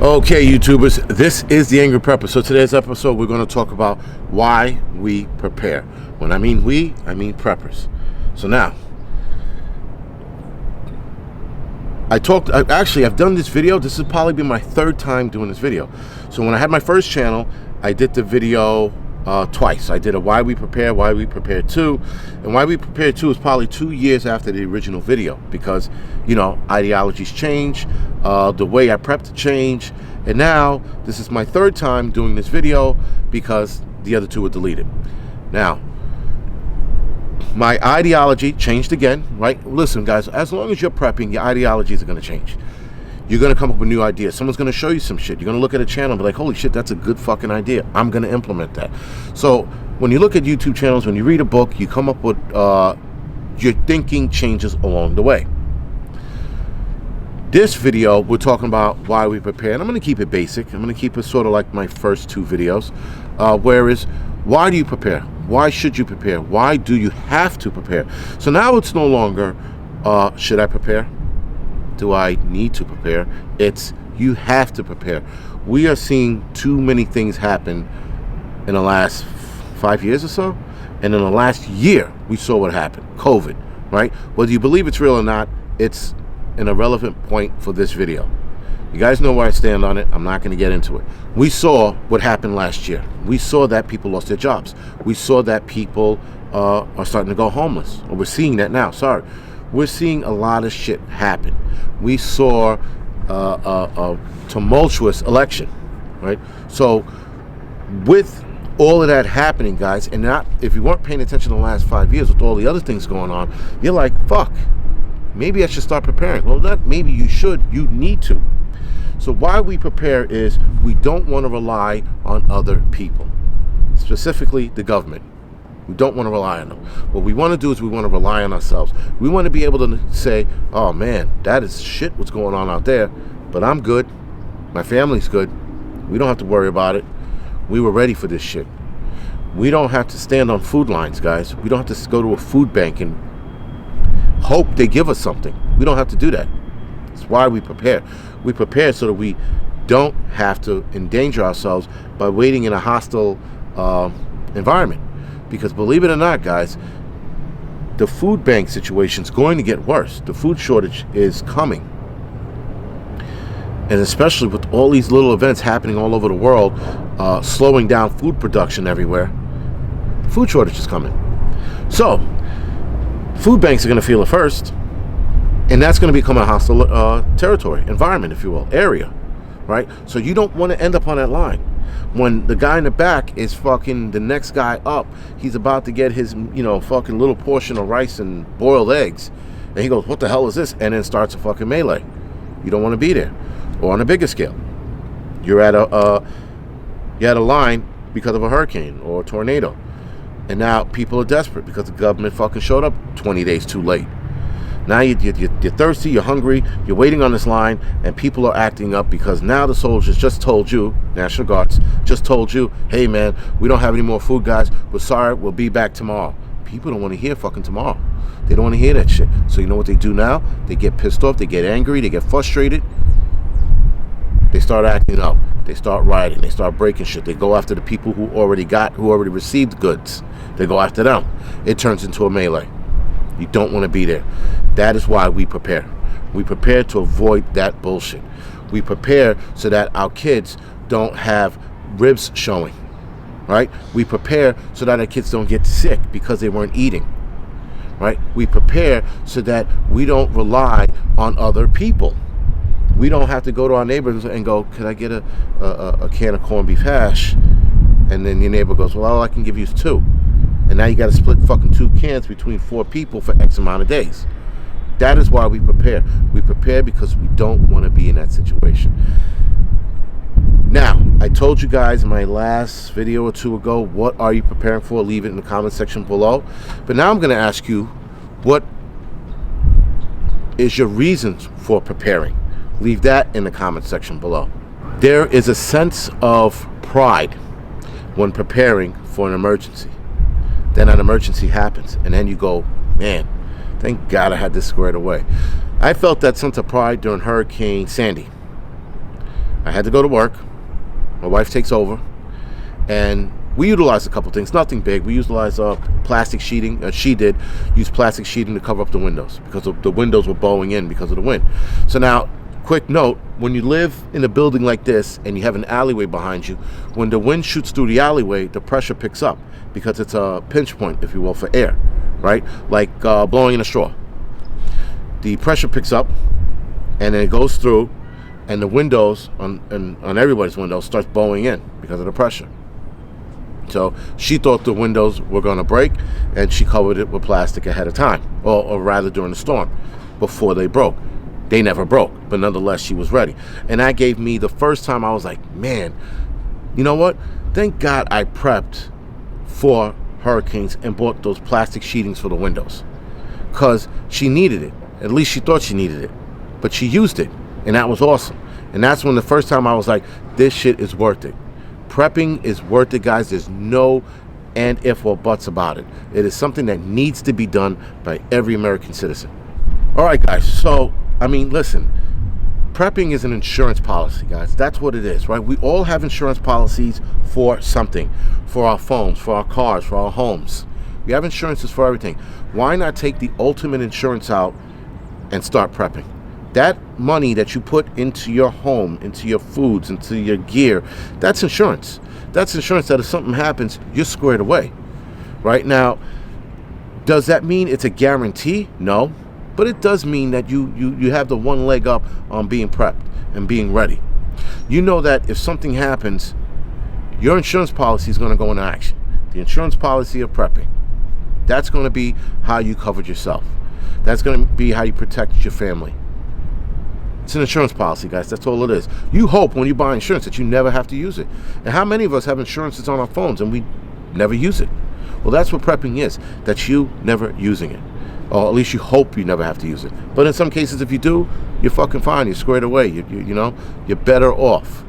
Okay, YouTubers, this is the Angryprepper. So today's episode, we're going to talk about why we prepare. When I mean we, I mean preppers. So now, I've done this video. This has probably been my third time doing this video. So when I had my first channel, I did the video twice. I did a Why We Prepare, Why We Prepare 2. And Why We Prepare 2 is probably 2 years after the original video because, you know, ideologies change, the way I prepped changed, and now this is my third time doing this video because the other two were deleted. Now, my ideology changed again, right? Listen, guys, as long as you're prepping, your ideologies are going to change. You're going to come up with new ideas. Someone's going to show you some shit. You're going to look at a channel and be like, holy shit, that's a good fucking idea. I'm going to implement that. So when you look at YouTube channels, when you read a book, you come up with, your thinking changes along the way. This video, we're talking about why we prepare. And I'm going to keep it basic. I'm going to keep it sort of like my first two videos. Whereas, why do you prepare? Why should you prepare? Why do you have to prepare? So now it's no longer, should I prepare? Do I need to prepare? It's you have to prepare. We are seeing too many things happen in the last 5 years or so, and in the last year we saw what happened. COVID, right? Whether you believe it's real or not, it's an irrelevant point for this video. You guys know where I stand on it. I'm not going to get into it. We saw what happened last year. We saw that people lost their jobs. We saw that people are starting to go homeless, or we're seeing that now. Sorry. We're seeing a lot of shit happen. We saw a tumultuous election, right? So with all of that happening, guys, and not if you weren't paying attention in the last 5 years with all the other things going on, you're like, fuck, maybe I should start preparing. Well, not maybe you should, you need to. So why we prepare is we don't want to rely on other people, specifically the government. We don't want to rely on them. What we want to do is we want to rely on ourselves. We want to be able to say, oh man, that is shit what's going on out there, but I'm good. My family's good. We don't have to worry about it. We were ready for this shit. We don't have to stand on food lines, guys. We don't have to go to a food bank and hope they give us something. We don't have to do that. That's why we prepare. We prepare so that we don't have to endanger ourselves by waiting in a hostile environment. Because believe it or not, guys, the food bank situation is going to get worse. The food shortage is coming. And especially with all these little events happening all over the world, slowing down food production everywhere, food shortage is coming. So, food banks are going to feel it first. And that's going to become a hostile territory, environment, if you will, area. Right? So you don't want to end up on that line. When the guy in the back is fucking the next guy up, he's about to get his, fucking little portion of rice and boiled eggs. And he goes, what the hell is this? And then starts a fucking melee. You don't want to be there. Or on a bigger scale, you're at a line because of a hurricane or a tornado. And now people are desperate because the government fucking showed up 20 days too late. Now you're thirsty, you're hungry, you're waiting on this line, and people are acting up because now the soldiers just told you, National Guards, just told you, hey man, we don't have any more food, guys. We're sorry, we'll be back tomorrow. People don't want to hear fucking tomorrow. They don't want to hear that shit. So you know what they do now? They get pissed off, they get angry, they get frustrated. They start acting up. They start rioting. They start breaking shit. They go after the people who already received goods. They go after them. It turns into a melee. You don't want to be there. That is why we prepare. We prepare to avoid that bullshit. We prepare so that our kids don't have ribs showing, right? We prepare so that our kids don't get sick because they weren't eating, right? We prepare so that we don't rely on other people. We don't have to go to our neighbors and go, could I get a can of corned beef hash? And then your neighbor goes, well, all I can give you is 2. And now you got to split fucking 2 cans between 4 people for X amount of days. That is why we prepare. We prepare because we don't want to be in that situation. Now, I told you guys in my last video or 2 ago, what are you preparing for? Leave it in the comment section below. But now I'm going to ask you, what is your reasons for preparing? Leave that in the comment section below. There is a sense of pride when preparing for an emergency. Then an emergency happens, and then you go, man, thank God I had this squared away. I felt that sense of pride during Hurricane Sandy. I had to go to work. My wife takes over, and we utilized a couple things. Nothing big. We utilized plastic sheeting. She did use plastic sheeting to cover up the windows because the windows were bowing in because of the wind. So now, quick note, when you live in a building like this and you have an alleyway behind you, when the wind shoots through the alleyway, the pressure picks up because it's a pinch point, if you will, for air, right? Like blowing in a straw. The pressure picks up and then it goes through, and the windows on everybody's windows starts bowing in because of the pressure. So she thought the windows were going to break, and she covered it with plastic ahead of time, or rather during the storm, before they broke. They never broke, but nonetheless, she was ready. And that gave me the first time I was like, man, you know what? Thank God I prepped for hurricanes and bought those plastic sheetings for the windows, because she needed it. At least she thought she needed it, but she used it, and that was awesome. And that's when the first time I was like, this shit is worth it. Prepping is worth it, guys. There's no and if or buts about it. It is something that needs to be done by every American citizen. All right, guys. So, I mean, listen, prepping is an insurance policy, guys. That's what it is, right? We all have insurance policies for something, for our phones, for our cars, for our homes. We have insurances for everything. Why not take the ultimate insurance out and start prepping? That money that you put into your home, into your foods, into your gear, that's insurance. That's insurance that if something happens, you're squared away. Right now, does that mean it's a guarantee? No. But it does mean that you have the one leg up on being prepped and being ready. You know that if something happens, your insurance policy is going to go into action. The insurance policy of prepping. That's going to be how you covered yourself. That's going to be how you protect your family. It's an insurance policy, guys. That's all it is. You hope when you buy insurance that you never have to use it. And how many of us have insurances on our phones and we never use it? Well, that's what prepping is, that you never using it. Or at least you hope you never have to use it. But in some cases, if you do, you're fucking fine. You're squared away. You know, you're better off.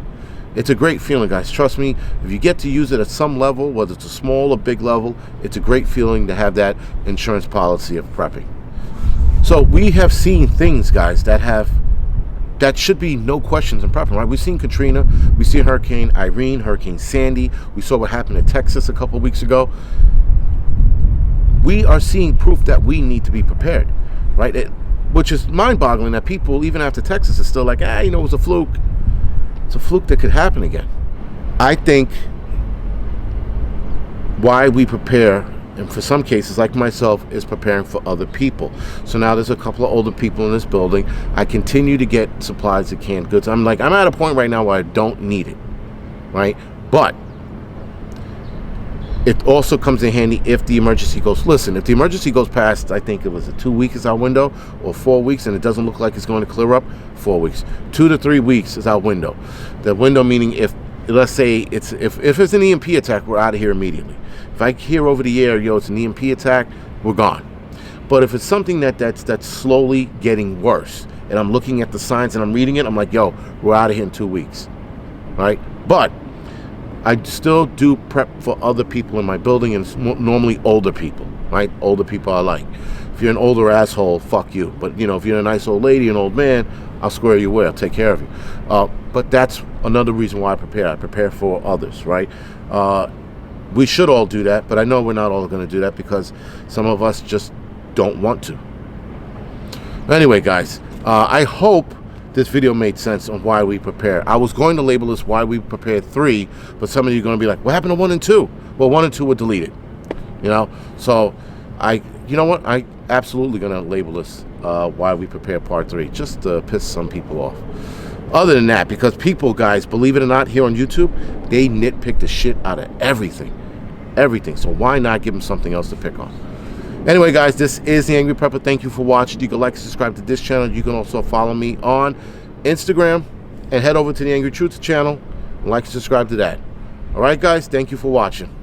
It's a great feeling, guys. Trust me, if you get to use it at some level, whether it's a small or big level, it's a great feeling to have that insurance policy of prepping. So we have seen things, guys, that should be no questions in prepping, right? We've seen Katrina, we've seen Hurricane Irene, Hurricane Sandy, we saw what happened in Texas a couple of weeks ago. We are seeing proof that we need to be prepared, right? Which is mind-boggling that people, even after Texas, are still like, it was a fluke. It's a fluke that could happen again. I think why we prepare, and for some cases, like myself, is preparing for other people. So now there's a couple of older people in this building. I continue to get supplies of canned goods. I'm at a point right now where I don't need it, right? But it also comes in handy if the emergency goes. Listen, if the emergency goes past, I think it was 2 weeks is our window, or 4 weeks, and it doesn't look like it's going to clear up, 4 weeks. 2 to 3 weeks is our window. The window meaning let's say if it's an EMP attack, we're out of here immediately. If I hear over the air, it's an EMP attack, we're gone. But if it's something that's slowly getting worse, and I'm looking at the signs and I'm reading it, I'm like, we're out of here in 2 weeks, right? But I still do prep for other people in my building, and it's normally older people, right? Older people I like. If you're an older asshole, fuck you. But, if you're a nice old lady, an old man, I'll square you away. I'll take care of you. But that's another reason why I prepare. I prepare for others, right? We should all do that, but I know we're not all going to do that because some of us just don't want to. Anyway, guys, I hope this video made sense on why we prepare. I was going to label this why we prepared 3, but some of you are going to be like, what happened to 1 and 2? Well, 1 and 2 were deleted, So I absolutely going to label this why we prepare part 3, just to piss some people off. Other than that, because people, guys, believe it or not, here on YouTube, they nitpick the shit out of everything. So why not give them something else to pick on? Anyway, guys, this is the Angryprepper. Thank you for watching. You can like and subscribe to this channel. You can also follow me on Instagram and head over to the Angry Truth channel and like and subscribe to that. All right, guys, thank you for watching.